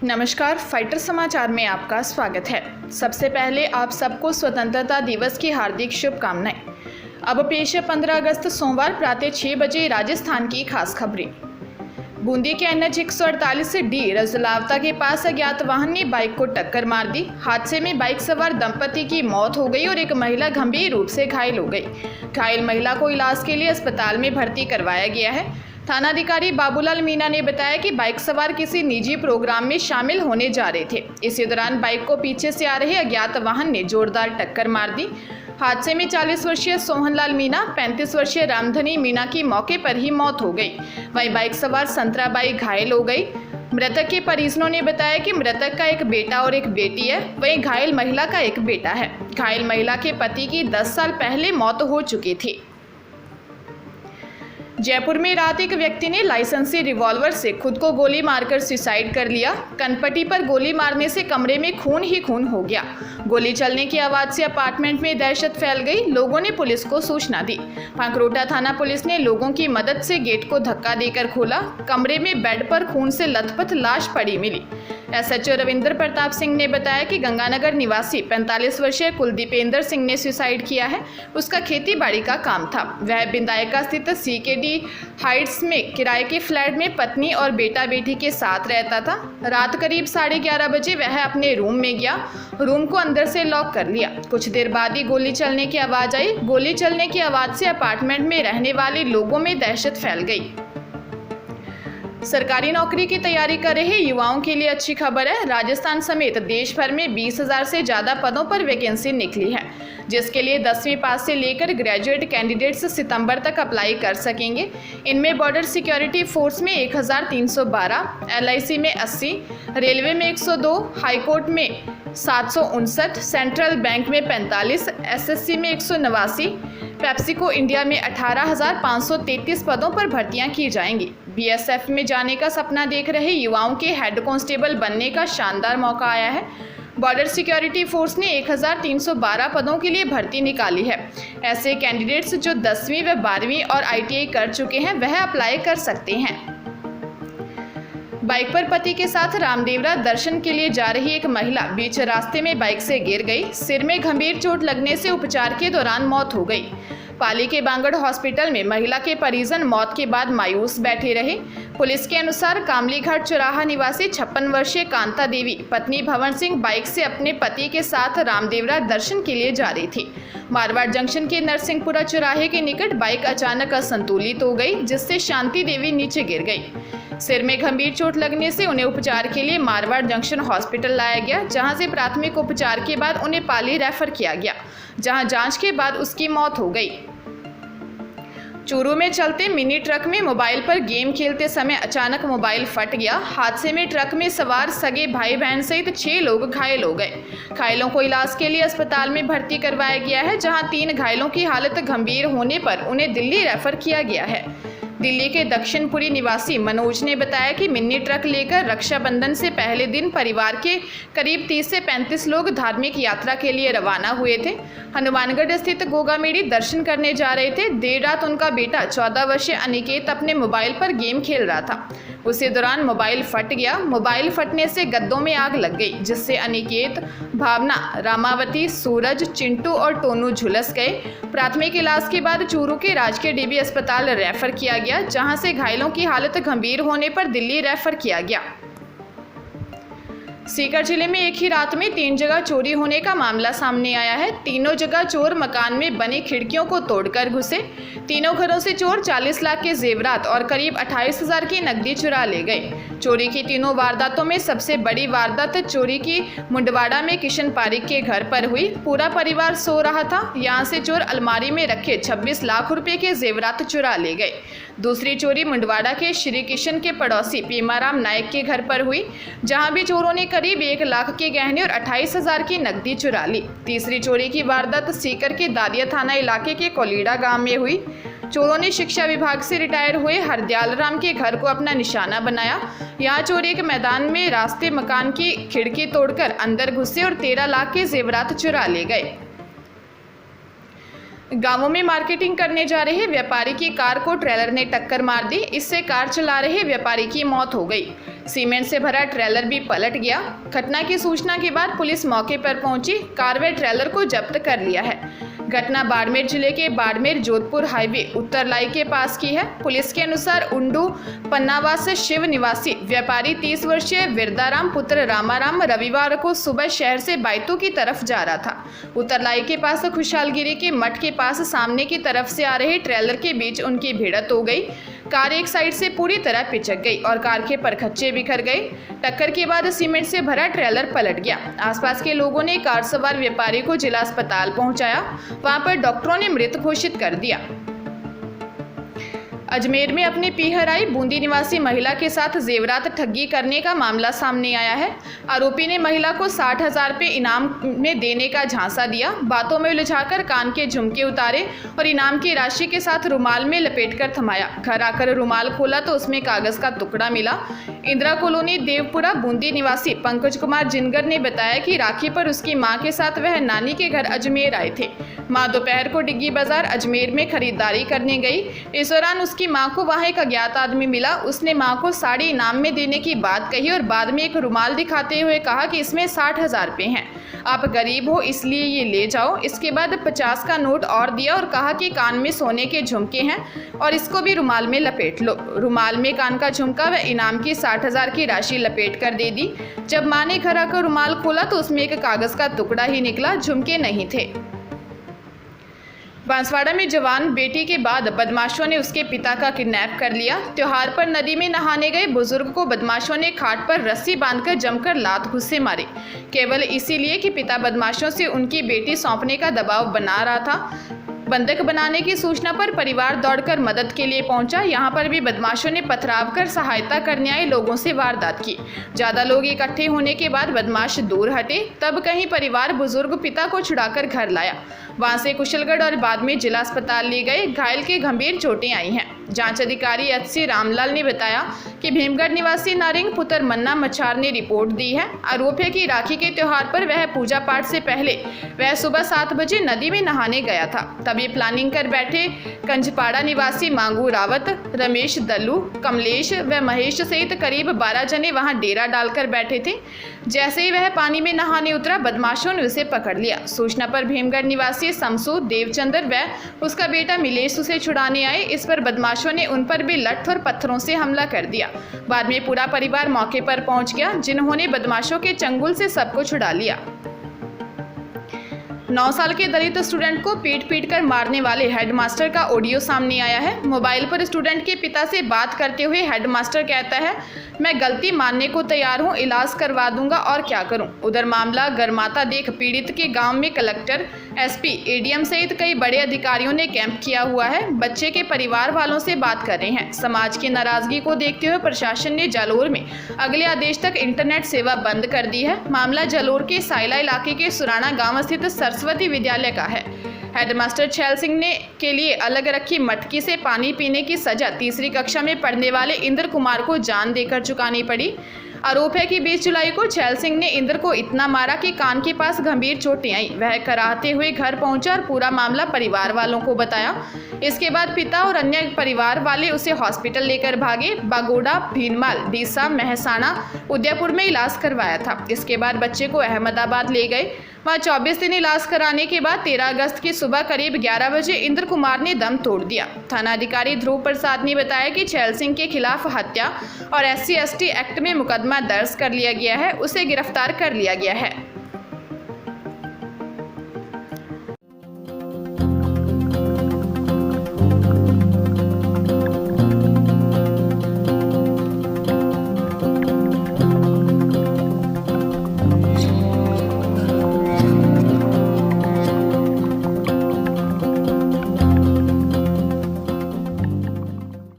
नमस्कार, फाइटर समाचार में आपका स्वागत है। सबसे पहले आप सबको स्वतंत्रता दिवस की हार्दिक शुभकामनाएं। अब पेश है 15 अगस्त सोमवार प्रातः 6 बजे राजस्थान की खास खबरें। बूंदी के NH 148 डी रजलावता के पास अज्ञात वाहन ने बाइक को टक्कर मार दी। हादसे में बाइक सवार दंपति की मौत हो गई और एक महिला गंभीर रूप से घायल हो गई। घायल महिला को इलाज के लिए अस्पताल में भर्ती करवाया गया है। थानाधिकारी बाबूलाल मीना ने बताया कि बाइक सवार किसी निजी प्रोग्राम में शामिल होने जा रहे थे। इसी दौरान बाइक को पीछे से आ रहे अज्ञात वाहन ने जोरदार टक्कर मार दी। हादसे में 40 वर्षीय सोहनलाल मीना, 35 वर्षीय रामधनी मीना की मौके पर ही मौत हो गई। वहीं बाइक सवार संतराबाई घायल हो गई। मृतक के परिजनों ने बताया कि मृतक का एक बेटा और एक बेटी है, वहीं घायल महिला का एक बेटा है। घायल महिला के पति की 10 साल पहले मौत हो चुकी थी। जयपुर में रात एक व्यक्ति ने लाइसेंसी रिवॉल्वर से खुद को गोली मारकर सुसाइड कर लिया। कनपट्टी पर गोली मारने से कमरे में खून ही खून हो गया। गोली चलने की आवाज से अपार्टमेंट में दहशत फैल गई। लोगों ने पुलिस को सूचना दी। पांकरोटा थाना पुलिस ने लोगों की मदद से गेट को धक्का देकर खोला। कमरे में बेड पर खून से लथपथ लाश पड़ी मिली। SHO रविंद्र प्रताप सिंह ने बताया कि गंगानगर निवासी 45 वर्षीय कुलदीपेंद्र सिंह ने सुसाइड किया है। उसका खेतीबाड़ी का काम था। वह बिंदायका स्थित CKD हाइट्स में किराए के फ्लैट में पत्नी और बेटा बेटी के साथ रहता था। रात करीब 11:30 बजे वह अपने रूम में गया। रूम को अंदर से लॉक कर लिया। कुछ देर बाद ही गोली चलने की आवाज आई। गोली चलने की आवाज से अपार्टमेंट में रहने वाले लोगों में दहशत फैल गई। सरकारी नौकरी की तैयारी कर रहे युवाओं के लिए अच्छी खबर है। राजस्थान समेत देश भर में 20,000 से ज़्यादा पदों पर वैकेंसी निकली है, जिसके लिए 10वीं पास से लेकर ग्रेजुएट कैंडिडेट्स सितंबर तक अप्लाई कर सकेंगे। इनमें बॉर्डर सिक्योरिटी फोर्स में 1,312, LIC में 80, रेलवे में 102, हाईकोर्ट में 759, सेंट्रल बैंक में 45, SSC में 189, पेप्सिको इंडिया में 18,533 पदों पर भर्तियां की जाएंगी। BSF में जाने का सपना देख रहे युवाओं के हेड कांस्टेबल बनने का शानदार मौका आया है। बॉर्डर सिक्योरिटी फोर्स ने 1,312 पदों के लिए भर्ती निकाली है। ऐसे कैंडिडेट्स जो 10वीं व 12वीं और ITI कर चुके हैं वह अप्लाई कर सकते हैं। बाइक पर पति के साथ रामदेवरा दर्शन के लिए जा रही एक महिला बीच रास्ते में बाइक से गिर गई। सिर में गंभीर चोट लगने से उपचार के दौरान मौत हो गई। पाली के बांगड़ हॉस्पिटल में महिला के परिजन मौत के बाद मायूस बैठे रहे। पुलिस के अनुसार कामलीघाट चौराहा निवासी 56 वर्षीय कांता देवी पत्नी भवन सिंह बाइक से अपने पति के साथ रामदेवरा दर्शन के लिए जा रही थी। मारवाड़ जंक्शन के नरसिंहपुरा चौराहे के निकट बाइक अचानक असंतुलित हो गई, जिससे शांति देवी नीचे गिर गई। सिर में गंभीर चोट लगने से उन्हें उपचार के लिए मारवाड़ जंक्शन हॉस्पिटल लाया गया, जहां से प्राथमिक उपचार के बाद उन्हें पाली रेफर किया गया, जहां जांच के बाद उसकी मौत हो गई। चूरू में चलते मिनी ट्रक में मोबाइल पर गेम खेलते समय अचानक मोबाइल फट गया। हादसे में ट्रक में सवार सगे भाई बहन सहित 6 लोग घायल हो गए। घायलों को इलाज के लिए अस्पताल में भर्ती करवाया गया है, जहां 3 घायलों की हालत गंभीर होने पर उन्हें दिल्ली रेफर किया गया है। दिल्ली के दक्षिणपुरी निवासी मनोज ने बताया कि मिनी ट्रक लेकर रक्षाबंधन से पहले दिन परिवार के करीब 30 से 35 लोग धार्मिक यात्रा के लिए रवाना हुए थे। हनुमानगढ़ स्थित गोगामेड़ी दर्शन करने जा रहे थे। देर रात उनका बेटा 14 वर्षीय अनिकेत अपने मोबाइल पर गेम खेल रहा था। उसी दौरान मोबाइल फट गया। मोबाइल फटने से गद्दों में आग लग गई, जिससे अनिकेत, भावना, रामावती, सूरज, चिंटू और टोनू झुलस गए। प्राथमिक इलाज के बाद चूरू के राजकीय DB अस्पताल रेफर किया गया, जहां से घायलों की हालत गंभीर होने पर दिल्ली रेफर किया गया। सीकर जिले में एक ही रात में 3 जगह चोरी होने का मामला सामने आया है। तीनों जगह चोर मकान में बनी खिड़कियों को तोड़कर घुसे। तीनों घरों से चोर 40 लाख के जेवरात और करीब 28,000 की नकदी चुरा ले गए। चोरी की तीनों वारदातों में सबसे बड़ी वारदात चोरी की मुंडवाड़ा में किशन पारिक के घर पर हुई। पूरा परिवार सो रहा था। यहाँ से चोर अलमारी में रखे 26 लाख रुपए के जेवरात चुरा ले गए। दूसरी चोरी मुंडवाड़ा के श्री किशन के पड़ोसी पीमाराम नायक के घर पर हुई, जहां भी चोरों ने करीब 1 लाख के गहने और 28,000 की नकदी चुरा ली। तीसरी चोरी की वारदात सीकर के दादिया थाना इलाके के कोलीड़ा गांव में हुई। चोरों ने शिक्षा विभाग से रिटायर हुए हरदयाल राम के घर को अपना निशाना बनाया। यहाँ चोर एक मैदान में रास्ते मकान की खिड़की तोड़कर अंदर घुसे और 13 लाख के जेवरात चुरा ले गए। गांवों में मार्केटिंग करने जा रहे व्यापारी की कार को ट्रेलर ने टक्कर मार दी। इससे कार चला रहे व्यापारी की मौत हो गई। सीमेंट से भरा ट्रेलर भी पलट गया। घटना की सूचना के बाद पुलिस मौके पर पहुंची, कार व ट्रेलर को जब्त कर लिया है। घटना बाड़मेर जिले के बाड़मेर जोधपुर हाईवे उत्तरलाई के पास की है। पुलिस के अनुसार उंडू पन्नावास शिव निवासी व्यापारी 30 वर्षीय विरदाराम पुत्र रामाराम रविवार को सुबह शहर से बायतू की तरफ जा रहा था। उत्तरलाई के पास खुशहालगिरी के मठ के पास सामने की तरफ से आ रहे ट्रेलर के बीच उनकी भिड़ंत हो गई। कार एक साइड से पूरी तरह पिचक गई और कार के परखच्चे बिखर गए। टक्कर के बाद सीमेंट से भरा ट्रेलर पलट गया। आसपास के लोगों ने कार सवार व्यापारी को जिला अस्पताल पहुंचाया। वहां पर डॉक्टरों ने मृत घोषित कर दिया। अजमेर में अपने पीहर आई बूंदी निवासी महिला के साथ जेवरात ठगी करने का मामला सामने आया है। आरोपी ने महिला को 60,000 रुपये इनाम में देने का झांसा दिया। बातों में उलझाकर कान के झुमके उतारे और इनाम की राशि के साथ रुमाल में लपेटकर थमाया। घर आकर रुमाल खोला तो उसमें कागज का टुकड़ा मिला। इंदिरा कॉलोनी देवपुरा बूंदी निवासी पंकज कुमार जिनगर ने बताया कि राखी पर उसकी मां के साथ वह नानी के घर अजमेर आए थे। मां दोपहर को डिग्गी बाजार अजमेर में खरीदारी करने गई। इस दौरान उसकी मां को वहां एक अज्ञात आदमी मिला। उसने मां को साड़ी इनाम में देने की बात कही और बाद में एक रुमाल दिखाते हुए कहा कि इसमें 60,000 रुपये हैं, आप गरीब हो इसलिए ये ले जाओ। इसके बाद 50 का नोट और दिया और कहा कि कान में सोने के झुमके हैं और इसको भी रुमाल में लपेट लो। रुमाल में कान का झुमका व इनाम की 60,000 की राशि लपेट कर दे दी। जब मां ने घर आकर रुमाल खोला तो उसमें एक कागज का टुकड़ा ही निकला, झुमके नहीं थे। बांसवाड़ा में जवान बेटी के बाद बदमाशों ने उसके पिता का किडनैप कर लिया। त्योहार पर नदी में नहाने गए बुजुर्ग को बदमाशों ने खाट पर रस्सी बांधकर जमकर लात घुस्से मारे, केवल इसीलिए कि पिता बदमाशों से उनकी बेटी सौंपने का दबाव बना रहा था। बंधक बनाने की सूचना पर परिवार दौड़कर मदद के लिए पहुंचा। यहां पर भी बदमाशों ने पथराव कर सहायता करने आए लोगों से वारदात की। ज्यादा लोग इकट्ठे होने के बाद बदमाश दूर हटे, तब कहीं परिवार बुजुर्ग पिता को छुड़ाकर घर लाया। वहां से कुशलगढ़ और बाद में जिला अस्पताल ले गए। घायल के गंभीर चोटें आई हैं। जांच अधिकारी एच.सी. रामलाल ने बताया कि भीमगढ़ निवासी नारिंग पुत्र मन्ना मच्छार ने रिपोर्ट दी है। आरोप है कि राखी के त्योहार पर वह पूजा पाठ से पहले वह सुबह 7 बजे नदी में नहाने गया था। तभी प्लानिंग कर बैठे कंजपाड़ा निवासी मांगू रावत, रमेश दल्लू, कमलेश व महेश सहित करीब 12 जने वहां डेरा डालकर बैठे थे। जैसे ही वह पानी में नहाने उतरा, बदमाशों ने उसे पकड़ लिया। सूचना पर भीमगढ़ निवासी शमसू, देवचंद्र व उसका बेटा मिलेश उसे छुड़ाने आए। इस पर बदमाशों ने उन पर भी लठ और पत्थरों से हमला कर दिया। बाद में पूरा परिवार मौके पर पहुंच गया, जिन्होंने बदमाशों के चंगुल से सबको छुड़ा लिया। 9 साल के दलित स्टूडेंट को पीट कर मारने वाले हेडमास्टर का ऑडियो सामने आया है। मोबाइल पर स्टूडेंट के पिता से बात करते हुए हेडमास्टर कहता है, मैं गलती मानने को तैयार हूं, इलाज करवा दूंगा और क्या करूं। उधर मामला गरमाता देख पीड़ित के गांव में कलेक्टर, एसपी, एडीएम सहित कई बड़े अधिकारियों ने कैंप किया हुआ है। बच्चे के परिवार वालों से बात कर रहे हैं। समाज की नाराजगी को देखते हुए प्रशासन ने जालोर में अगले आदेश तक इंटरनेट सेवा बंद कर दी है। मामला जालोर के साइला इलाके के सुराना गांव स्थित सरस्वती विद्यालय का है। हेडमास्टर छैल सिंह ने के लिए अलग रखी मटकी से पानी पीने की सजा 3री कक्षा में पढ़ने वाले इंद्र कुमार को जान देकर चुकानी पड़ी। आरोप है कि 20 जुलाई को छैल सिंह ने इंद्र को इतना मारा कि कान के पास गंभीर चोटें आई। वह कराहते हुए घर पहुंचा और पूरा मामला परिवार वालों को बताया। इसके बाद पिता और अन्य परिवार वाले उसे हॉस्पिटल लेकर भागे। बागोड़ा, भीनमाल, डीसा, महसाणा, उदयपुर में इलाज करवाया था। इसके बाद बच्चे को अहमदाबाद ले गए। वहाँ 24 दिन इलाज कराने के बाद 13 अगस्त की सुबह करीब 11 बजे इंद्र कुमार ने दम तोड़ दिया। थानाधिकारी ध्रुव प्रसाद ने बताया कि छैल सिंह के खिलाफ हत्या और SC/ST एक्ट में मुकदमा दर्ज कर लिया गया है, उसे गिरफ्तार कर लिया गया है।